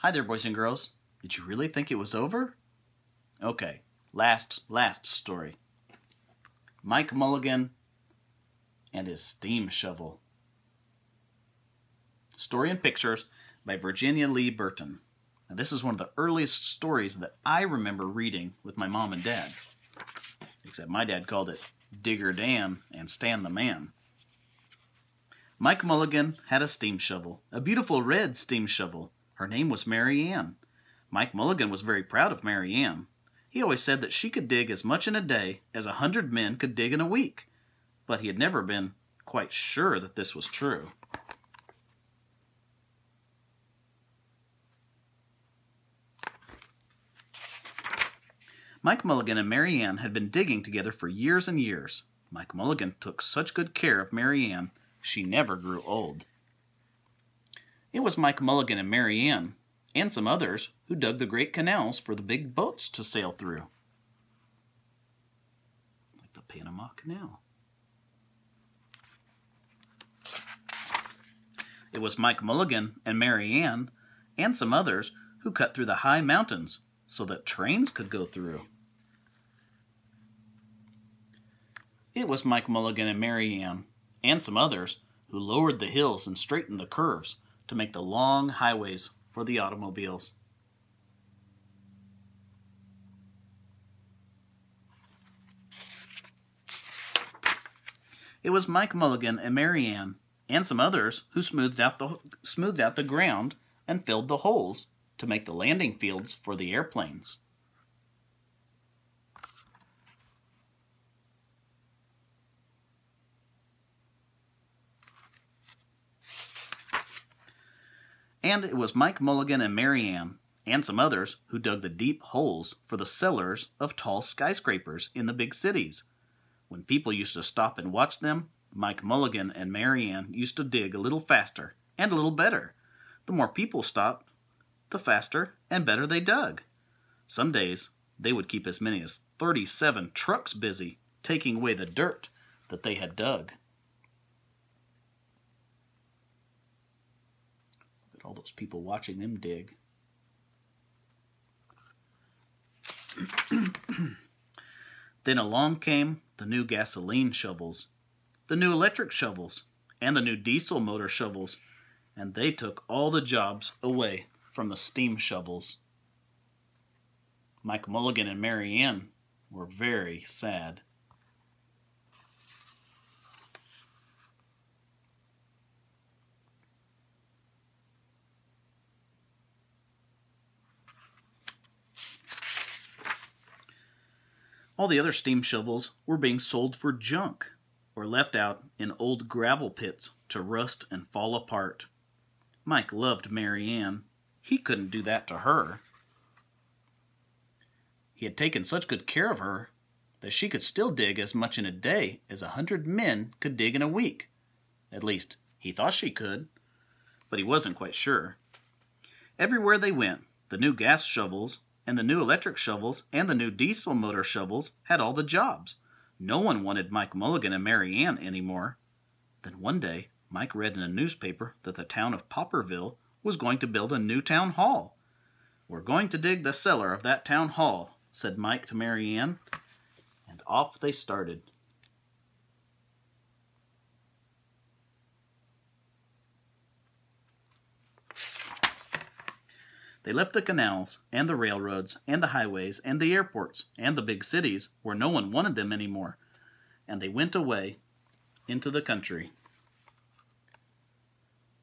Hi there, boys and girls. Did you really think it was over? Okay, last story. Mike Mulligan and his steam shovel. Story and pictures by Virginia Lee Burton. Now, this is one of the earliest stories that I remember reading with my mom and dad. Except my dad called it Digger Dan and Stan the Man. Mike Mulligan had a steam shovel, a beautiful red steam shovel. Her name was Mary Ann. Mike Mulligan was very proud of Mary Ann. He always said that she could dig as much in a day as 100 men could dig in a week. But he had never been quite sure that this was true. Mike Mulligan and Mary Ann had been digging together for years and years. Mike Mulligan took such good care of Mary Ann, she never grew old. It was Mike Mulligan and Mary Ann, and some others, who dug the great canals for the big boats to sail through. Like the Panama Canal. It was Mike Mulligan and Mary Ann, and some others, who cut through the high mountains so that trains could go through. It was Mike Mulligan and Mary Ann, and some others, who lowered the hills and straightened the curves to make the long highways for the automobiles. It was Mike Mulligan and Mary Ann, and some others, who smoothed out the ground and filled the holes to make the landing fields for the airplanes. And it was Mike Mulligan and Mary Ann, and some others, who dug the deep holes for the cellars of tall skyscrapers in the big cities. When people used to stop and watch them, Mike Mulligan and Mary Ann used to dig a little faster and a little better. The more people stopped, the faster and better they dug. Some days, they would keep as many as 37 trucks busy, taking away the dirt that they had dug. All those people watching them dig. Then along came the new gasoline shovels, the new electric shovels, and the new diesel motor shovels, and they took all the jobs away from the steam shovels. Mike Mulligan and Mary Ann were very sad. All the other steam shovels were being sold for junk, or left out in old gravel pits to rust and fall apart. Mike loved Mary Ann. He couldn't do that to her. He had taken such good care of her that she could still dig as much in a day as 100 men could dig in a week. At least, he thought she could, but he wasn't quite sure. Everywhere they went, the new gas shovels and the new electric shovels and the new diesel motor shovels had all the jobs. No one wanted Mike Mulligan and Mary Ann anymore. Then one day, Mike read in a newspaper that the town of Popperville was going to build a new town hall. "We're going to dig the cellar of that town hall," said Mike to Mary Ann, and off they started. They left the canals, and the railroads, and the highways, and the airports, and the big cities where no one wanted them anymore, and they went away into the country.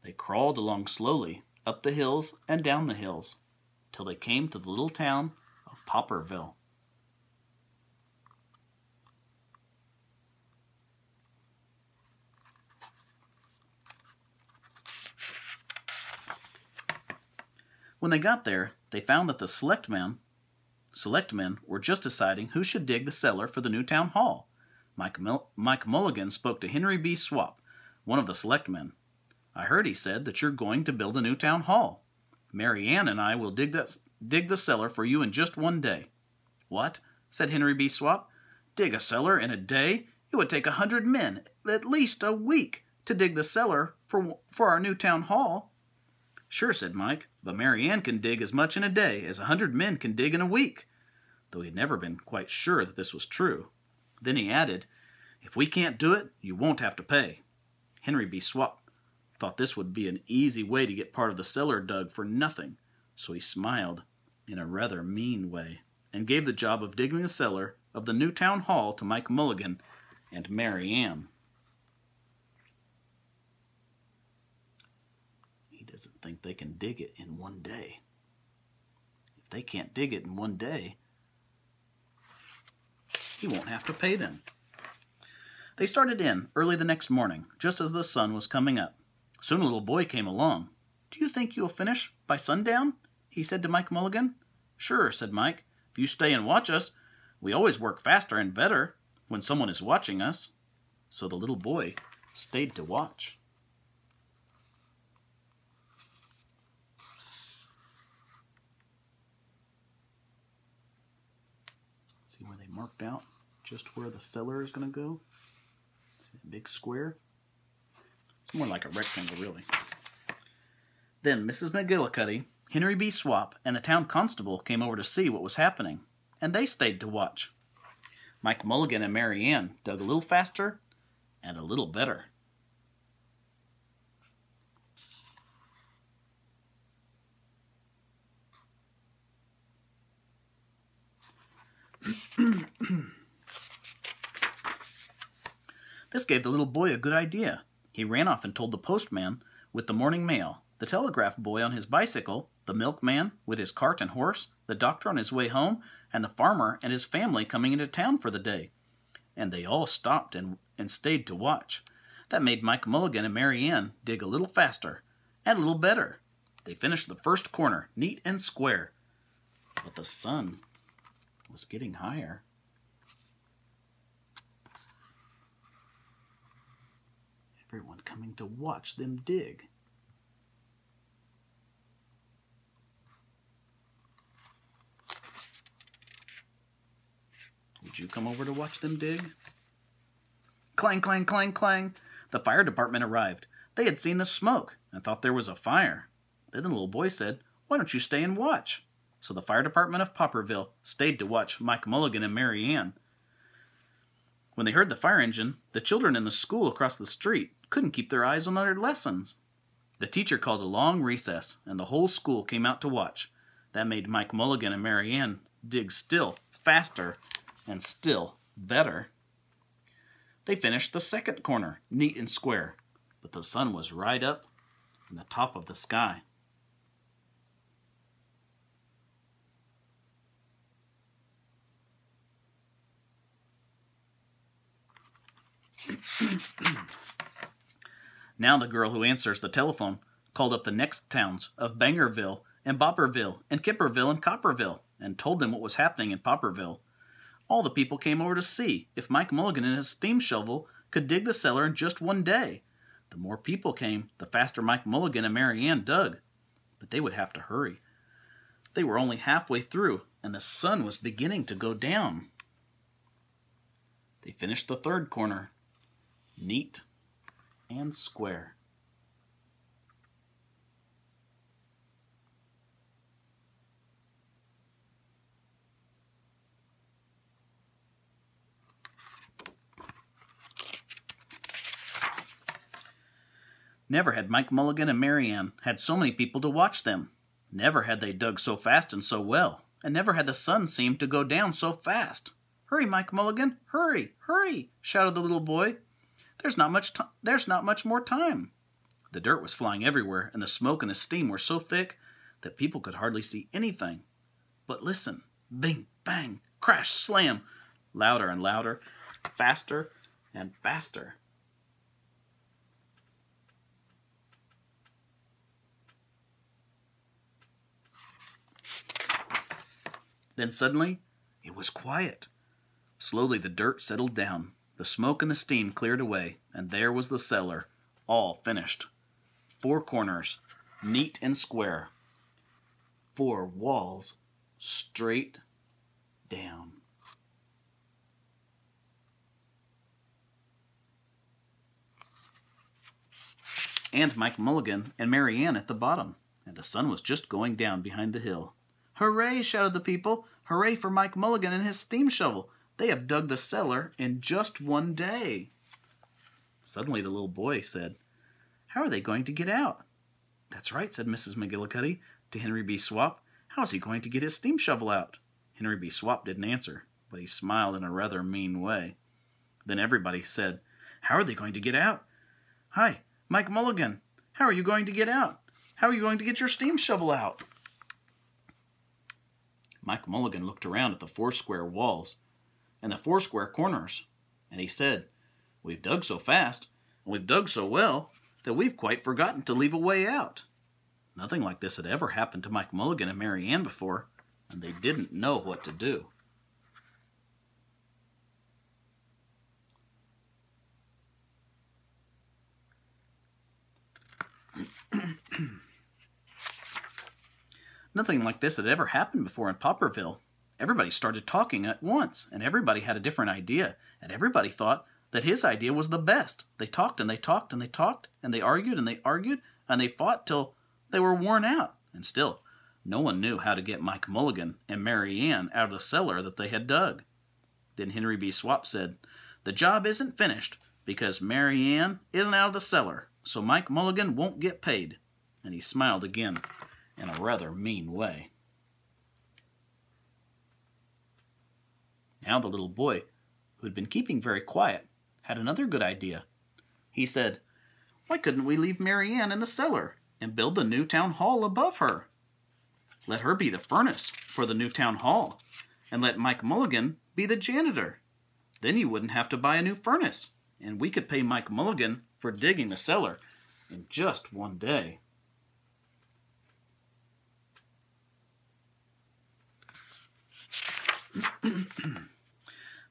They crawled along slowly, up the hills and down the hills, till they came to the little town of Popperville. When they got there, they found that the selectmen were just deciding who should dig the cellar for the new town hall. Mike Mulligan spoke to Henry B. Swap, one of the selectmen. "I heard," he said, "that you're going to build a new town hall. Mary Ann and I will dig the cellar for you in just one day." "What?" said Henry B. Swap. "Dig a cellar in a day? It would take 100 men, at least a week, to dig the cellar for our new town hall." "Sure," said Mike. but Mary Ann can dig as much in a day as 100 men can dig in a week," though he had never been quite sure that this was true. Then he added, "If we can't do it, you won't have to pay." Henry B. Swap thought this would be an easy way to get part of the cellar dug for nothing, so he smiled in a rather mean way and gave the job of digging the cellar of the new town hall to Mike Mulligan and Mary Ann. He doesn't think they can dig it in one day. If they can't dig it in one day, he won't have to pay them. They started in early the next morning, just as the sun was coming up. Soon a little boy came along. "Do you think you'll finish by sundown?" he said to Mike Mulligan. "Sure," said Mike. "If you stay and watch us, we always work faster and better when someone is watching us." So the little boy stayed to watch. See where they marked out just where the cellar is going to go? See that big square? It's more like a rectangle, really. Then Mrs. McGillicuddy, Henry B. Swap, and the town constable came over to see what was happening, and they stayed to watch. Mike Mulligan and Mary Ann dug a little faster and a little better. This gave the little boy a good idea. He ran off and told the postman with the morning mail, the telegraph boy on his bicycle, the milkman with his cart and horse, the doctor on his way home, and the farmer and his family coming into town for the day. And they all stopped and stayed to watch. That made Mike Mulligan and Mary Ann dig a little faster and a little better. They finished the first corner neat and square. But the sun was getting higher. Everyone coming to watch them dig. Would you come over to watch them dig? Clang, clang, clang, clang. The fire department arrived. They had seen the smoke and thought there was a fire. Then the little boy said, "Why don't you stay and watch?" So the fire department of Popperville stayed to watch Mike Mulligan and Mary Ann. When they heard the fire engine, the children in the school across the street couldn't keep their eyes on their lessons. The teacher called a long recess, and the whole school came out to watch. That made Mike Mulligan and Mary Ann dig still faster and still better. They finished the second corner, neat and square, but the sun was right up in the top of the sky. Now the girl who answers the telephone called up the next towns of Bangerville and Bopperville and Kipperville and Copperville and told them what was happening in Popperville. All the people came over to see if Mike Mulligan and his steam shovel could dig the cellar in just one day. The more people came, the faster Mike Mulligan and Mary Ann dug. But they would have to hurry. They were only halfway through, and the sun was beginning to go down. They finished the third corner, neat and square. Never had Mike Mulligan and Mary Ann had so many people to watch them. Never had they dug so fast and so well, and never had the sun seemed to go down so fast. "Hurry, Mike Mulligan, hurry, hurry," shouted the little boy. There's not much more time." The dirt was flying everywhere, and the smoke and the steam were so thick that people could hardly see anything. But listen, bing, bang, crash, slam, louder and louder, faster and faster. Then suddenly, it was quiet. Slowly the dirt settled down. The smoke and the steam cleared away, and there was the cellar, all finished. 4 corners, neat and square. 4 walls, straight down. And Mike Mulligan and Mary Ann at the bottom. and the sun was just going down behind the hill. "Hooray!" shouted the people. "Hooray for Mike Mulligan and his steam shovel! They have dug the cellar in just one day." Suddenly the little boy said, "How are they going to get out?" "That's right," said Mrs. McGillicuddy to Henry B. Swap. "How is he going to get his steam shovel out?" Henry B. Swap didn't answer, but he smiled in a rather mean way. Then everybody said, "How are they going to get out?" "Hi, Mike Mulligan, how are you going to get out? How are you going to get your steam shovel out?" Mike Mulligan looked around at the 4 square walls and the 4 square corners, and he said, "We've dug so fast, and we've dug so well, that we've quite forgotten to leave a way out." Nothing like this had ever happened to Mike Mulligan and Mary Ann before, and they didn't know what to do. Nothing like this had ever happened before in Popperville. Everybody started talking at once, and everybody had a different idea, and everybody thought that his idea was the best. They talked and they talked and they talked, and they argued and they argued, and they fought till they were worn out, and still no one knew how to get Mike Mulligan and Mary Ann out of the cellar that they had dug. Then Henry B. Swap said, "The job isn't finished because Mary Ann isn't out of the cellar, so Mike Mulligan won't get paid." And he smiled again in a rather mean way. Now the little boy, who had been keeping very quiet, had another good idea. He said, "Why couldn't we leave Mary Ann in the cellar and build the new town hall above her? Let her be the furnace for the new town hall, and let Mike Mulligan be the janitor. Then you wouldn't have to buy a new furnace, and we could pay Mike Mulligan for digging the cellar in just one day."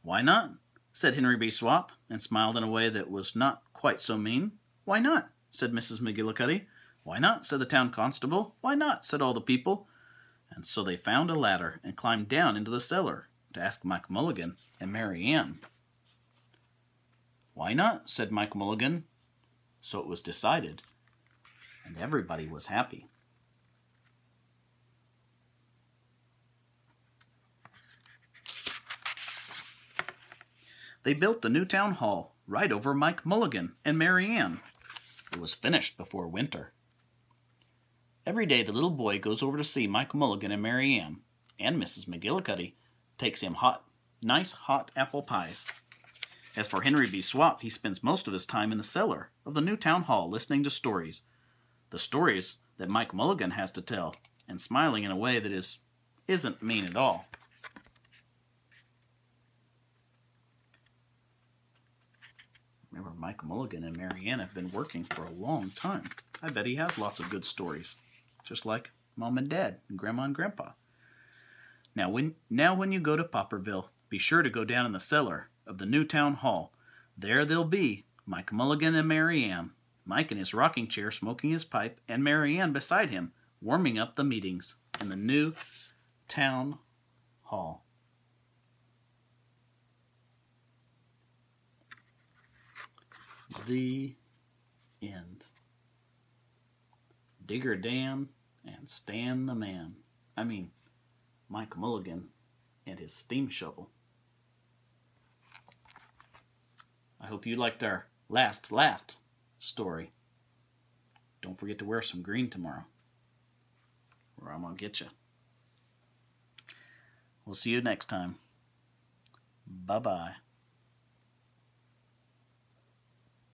"Why not?" said Henry B. Swap, and smiled in a way that was not quite so mean. "Why not?" said Mrs. McGillicuddy. "Why not?" said the town constable. "Why not?" said all the people. And so they found a ladder and climbed down into the cellar to ask Mike Mulligan and Mary Ann. "Why not?" said Mike Mulligan. So it was decided, and everybody was happy. They built the new town hall right over Mike Mulligan and Mary Ann. It was finished before winter. Every day the little boy goes over to see Mike Mulligan and Mary Ann, and Mrs. McGillicuddy takes him nice hot apple pies. As for Henry B. Swap, he spends most of his time in the cellar of the new town hall listening to stories. The stories that Mike Mulligan has to tell, and smiling in a way that isn't mean at all. Remember, Mike Mulligan and Mary Ann have been working for a long time. I bet he has lots of good stories, just like Mom and Dad and Grandma and Grandpa. Now when you go to Popperville, be sure to go down in the cellar of the new town hall. There they'll be Mike Mulligan and Mary Ann, Mike in his rocking chair smoking his pipe, and Mary Ann beside him, warming up the meetings in the new town hall. The end. Digger Dan and Stan the man. Mike Mulligan and his steam shovel. I hope you liked our last story. Don't forget to wear some green tomorrow, or I'm gonna get you. We'll see you next time. Bye-bye.